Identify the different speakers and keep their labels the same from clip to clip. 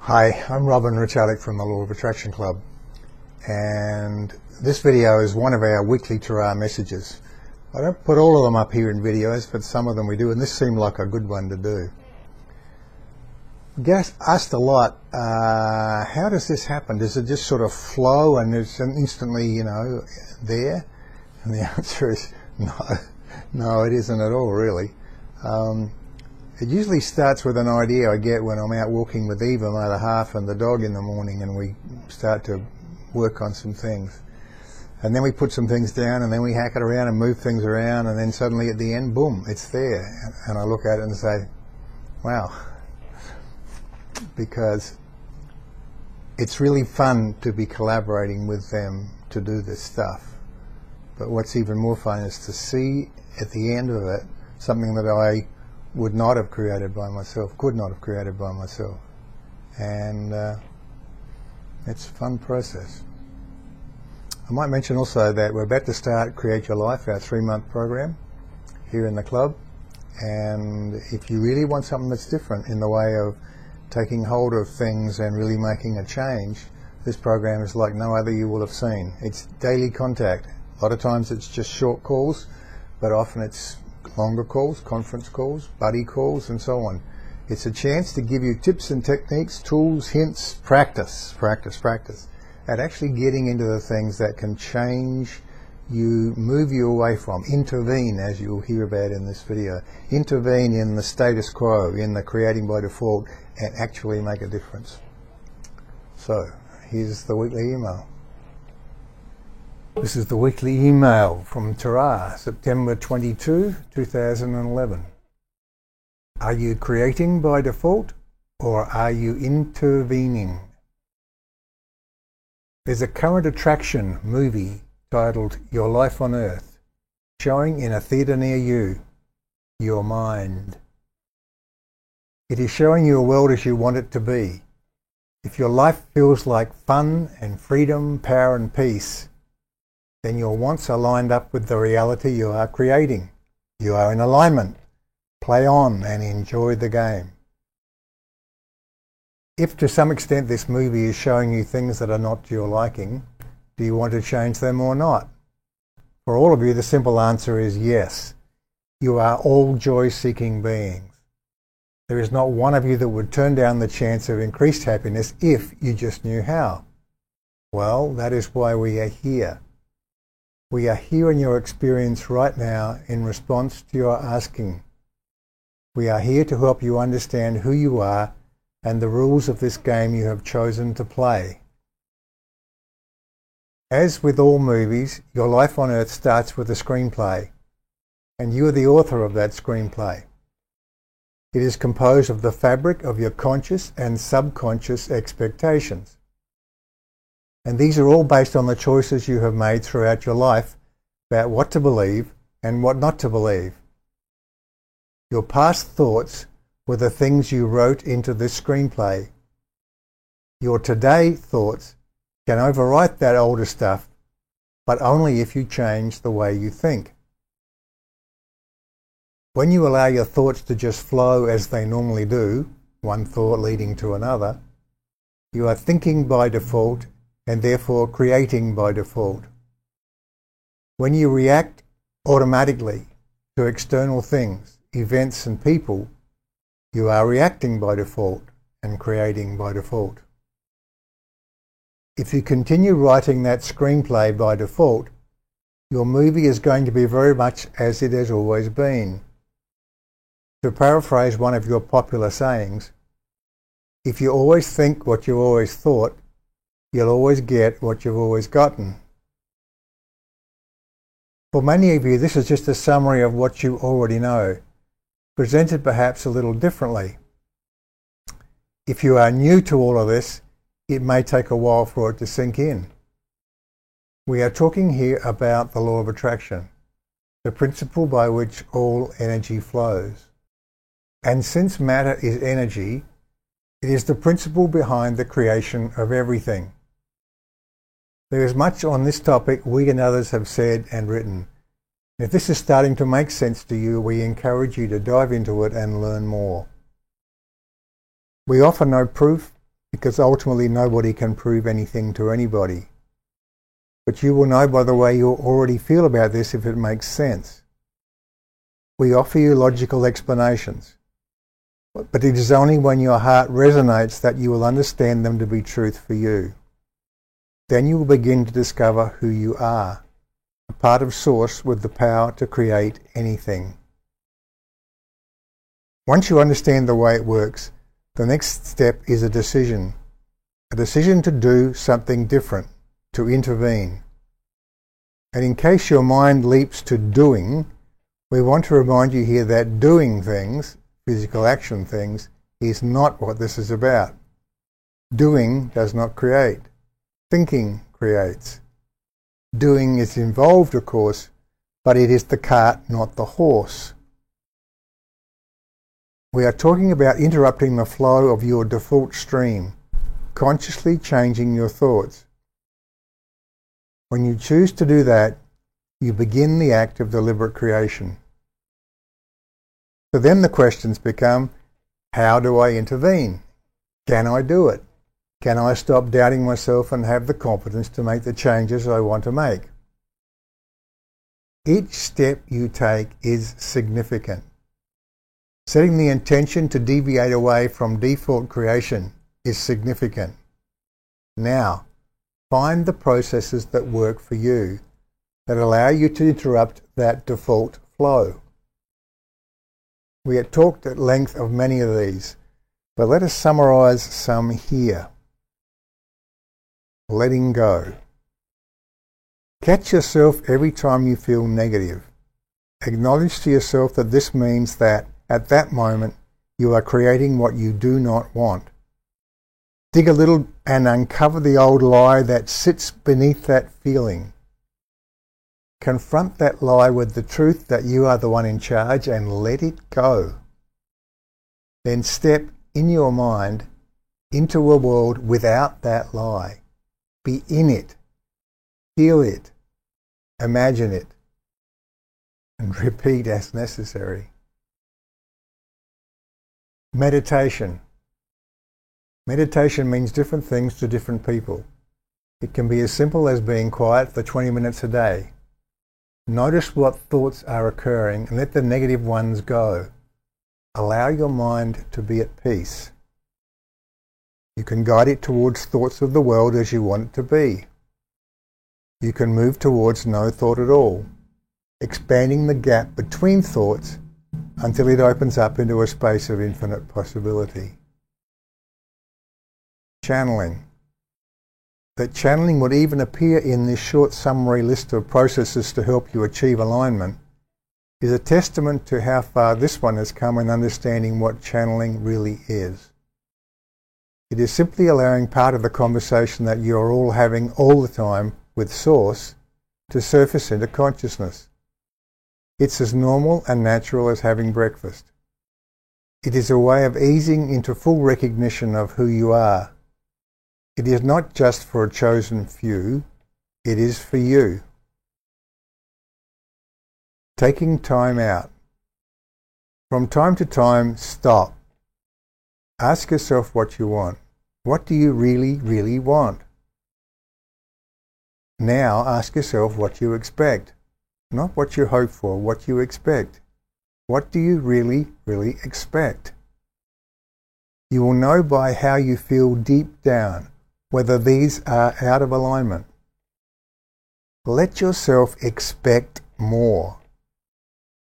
Speaker 1: Hi, I'm Robin Retallick from the Law of Attraction Club, and this video is one of our weekly Tarot messages. I don't put all of them up here in videos, but some of them we do, and this seemed like a good one to do. We get asked a lot, how does this happen? Does it just sort of flow and it's instantly, there? And the answer is no, it isn't at all, really. It usually starts with an idea I get when I'm out walking with Eva, my other half, and the dog in the morning, and we start to work on some things. And then we put some things down, and then we hack it around and move things around, and then suddenly at the end, boom, it's there. And I look at it and say, wow. Because it's really fun to be collaborating with them to do this stuff. But what's even more fun is to see at the end of it something that I would not have created by myself, could not have created by myself. And it's a fun process. I might mention also that we're about to start Create Your Life, our 3-month program here in the club. And if you really want something that's different in the way of taking hold of things and really making a change, this program is like no other you will have seen. It's daily contact. A lot of times it's just short calls, but often it's longer calls, conference calls, buddy calls, and so on. It's a chance to give you tips and techniques, tools, hints, practice at actually getting into the things that can change you, move you away from, intervene, as you'll hear about in this video, intervene in the status quo, in the creating by default, and actually make a difference. So, here's the weekly email. This is the weekly email from Tara, September 22, 2011. Are you creating by default, or are you intervening? There's a current attraction movie titled Your Life on Earth, showing in a theatre near you, your mind. It is showing you a world as you want it to be. If your life feels like fun and freedom, power and peace, then your wants are lined up with the reality you are creating. You are in alignment. Play on and enjoy the game. If to some extent this movie is showing you things that are not to your liking, do you want to change them or not? For all of you, the simple answer is yes. You are all joy-seeking beings. There is not one of you that would turn down the chance of increased happiness if you just knew how. Well, that is why we are here. We are here in your experience right now in response to your asking. We are here to help you understand who you are and the rules of this game you have chosen to play. As with all movies, Your Life on Earth starts with a screenplay, and you are the author of that screenplay. It is composed of the fabric of your conscious and subconscious expectations. And these are all based on the choices you have made throughout your life about what to believe and what not to believe. Your past thoughts were the things you wrote into this screenplay. Your today thoughts can overwrite that older stuff, but only if you change the way you think. When you allow your thoughts to just flow as they normally do, one thought leading to another, you are thinking by default and therefore creating by default. When you react automatically to external things, events and people, you are reacting by default and creating by default. If you continue writing that screenplay by default, your movie is going to be very much as it has always been. To paraphrase one of your popular sayings, if you always think what you always thought, you'll always get what you've always gotten. For many of you, this is just a summary of what you already know, presented perhaps a little differently. If you are new to all of this, it may take a while for it to sink in. We are talking here about the law of attraction, the principle by which all energy flows. And since matter is energy, it is the principle behind the creation of everything. There is much on this topic we and others have said and written. If this is starting to make sense to you, we encourage you to dive into it and learn more. We offer no proof, because ultimately nobody can prove anything to anybody. But you will know by the way you already feel about this if it makes sense. We offer you logical explanations, but it is only when your heart resonates that you will understand them to be truth for you. Then you will begin to discover who you are, a part of Source with the power to create anything. Once you understand the way it works, the next step is a decision to do something different, to intervene. And in case your mind leaps to doing, we want to remind you here that doing things, physical action things, is not what this is about. Doing does not create. Thinking creates. Doing is involved, of course, but it is the cart, not the horse. We are talking about interrupting the flow of your default stream, consciously changing your thoughts. When you choose to do that, you begin the act of deliberate creation. So then the questions become, how do I intervene? Can I do it? Can I stop doubting myself and have the confidence to make the changes I want to make? Each step you take is significant. Setting the intention to deviate away from default creation is significant. Now, find the processes that work for you, that allow you to interrupt that default flow. We have talked at length of many of these, but let us summarize some here. Letting go. Catch yourself every time you feel negative. Acknowledge to yourself that this means that at that moment you are creating what you do not want. Dig a little and uncover the old lie that sits beneath that feeling. Confront that lie with the truth that you are the one in charge and let it go. Then step in your mind into a world without that lie. Be in it. Feel it. Imagine it. And repeat as necessary. Meditation. Meditation means different things to different people. It can be as simple as being quiet for 20 minutes a day. Notice what thoughts are occurring and let the negative ones go. Allow your mind to be at peace. You can guide it towards thoughts of the world as you want it to be. You can move towards no thought at all, expanding the gap between thoughts until it opens up into a space of infinite possibility. Channeling. That channeling would even appear in this short summary list of processes to help you achieve alignment is a testament to how far this one has come in understanding what channeling really is. It is simply allowing part of the conversation that you're all having all the time with Source to surface into consciousness. It's as normal and natural as having breakfast. It is a way of easing into full recognition of who you are. It is not just for a chosen few, it is for you. Taking time out. From time to time, stop. Ask yourself what you want. What do you really, really want? Now ask yourself what you expect. Not what you hope for, what you expect. What do you really, really expect? You will know by how you feel deep down whether these are out of alignment. Let yourself expect more.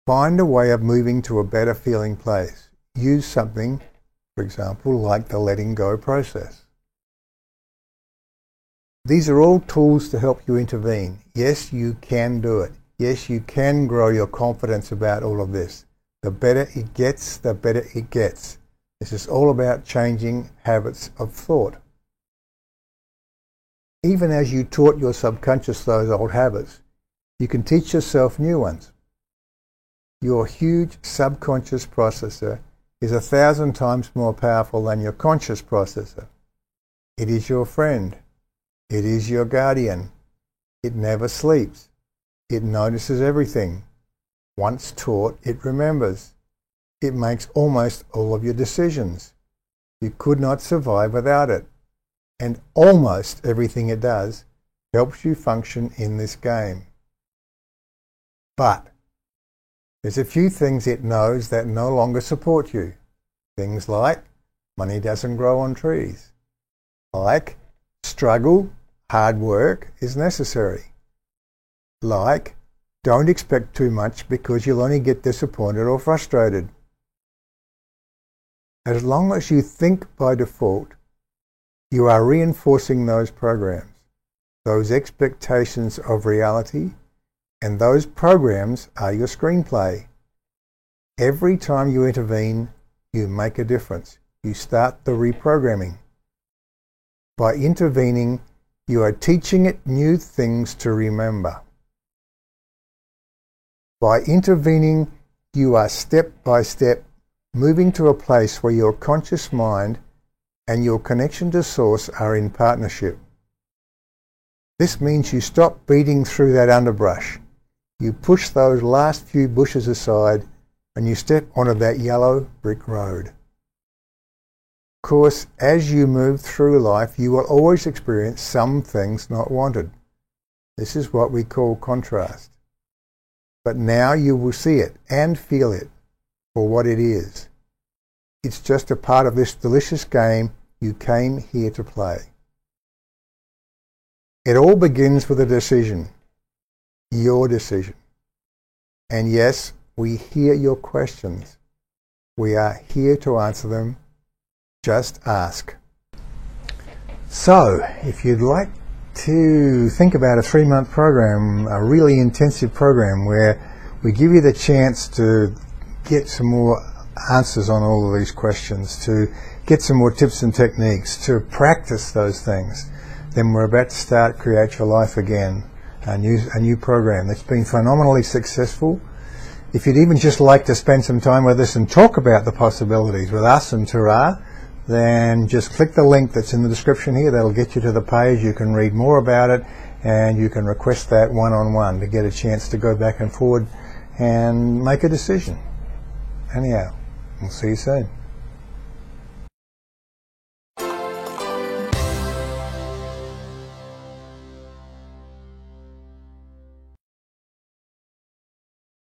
Speaker 1: Find a way of moving to a better feeling place. Use something, for example, like the letting go process. These are all tools to help you intervene. Yes, you can do it. Yes, you can grow your confidence about all of this. The better it gets, the better it gets. This is all about changing habits of thought. Even as you taught your subconscious those old habits, you can teach yourself new ones. Your huge subconscious processor is 1,000 times more powerful than your conscious processor. It is your friend. It is your guardian. It never sleeps. It notices everything. Once taught, it remembers. It makes almost all of your decisions. You could not survive without it. And almost everything it does helps you function in this game. But there's a few things it knows that no longer support you. Things like money doesn't grow on trees. Like struggle, hard work is necessary. Like don't expect too much because you'll only get disappointed or frustrated. As long as you think by default, you are reinforcing those programs, those expectations of reality, and those programs are your screenplay. Every time you intervene, you make a difference. You start the reprogramming. By intervening, you are teaching it new things to remember. By intervening, you are step by step moving to a place where your conscious mind and your connection to Source are in partnership. This means you stop beating through that underbrush. You push those last few bushes aside and you step onto that yellow brick road. Of course, as you move through life, you will always experience some things not wanted. This is what we call contrast. But now you will see it and feel it for what it is. It's just a part of this delicious game you came here to play. It all begins with a decision, your decision. And yes, we hear your questions. We are here to answer them. Just ask. So, if you'd like to think about a 3-month program, a really intensive program where we give you the chance to get some more answers on all of these questions, to get some more tips and techniques, to practice those things, then we're about to start Create Your Life Again, a new program that's been phenomenally successful. If you'd even just like to spend some time with us and talk about the possibilities with us and Tara, then just click the link that's in the description here. That'll get you to the page. You can read more about it and you can request that one-on-one to get a chance to go back and forward and make a decision. Anyhow, we'll see you soon.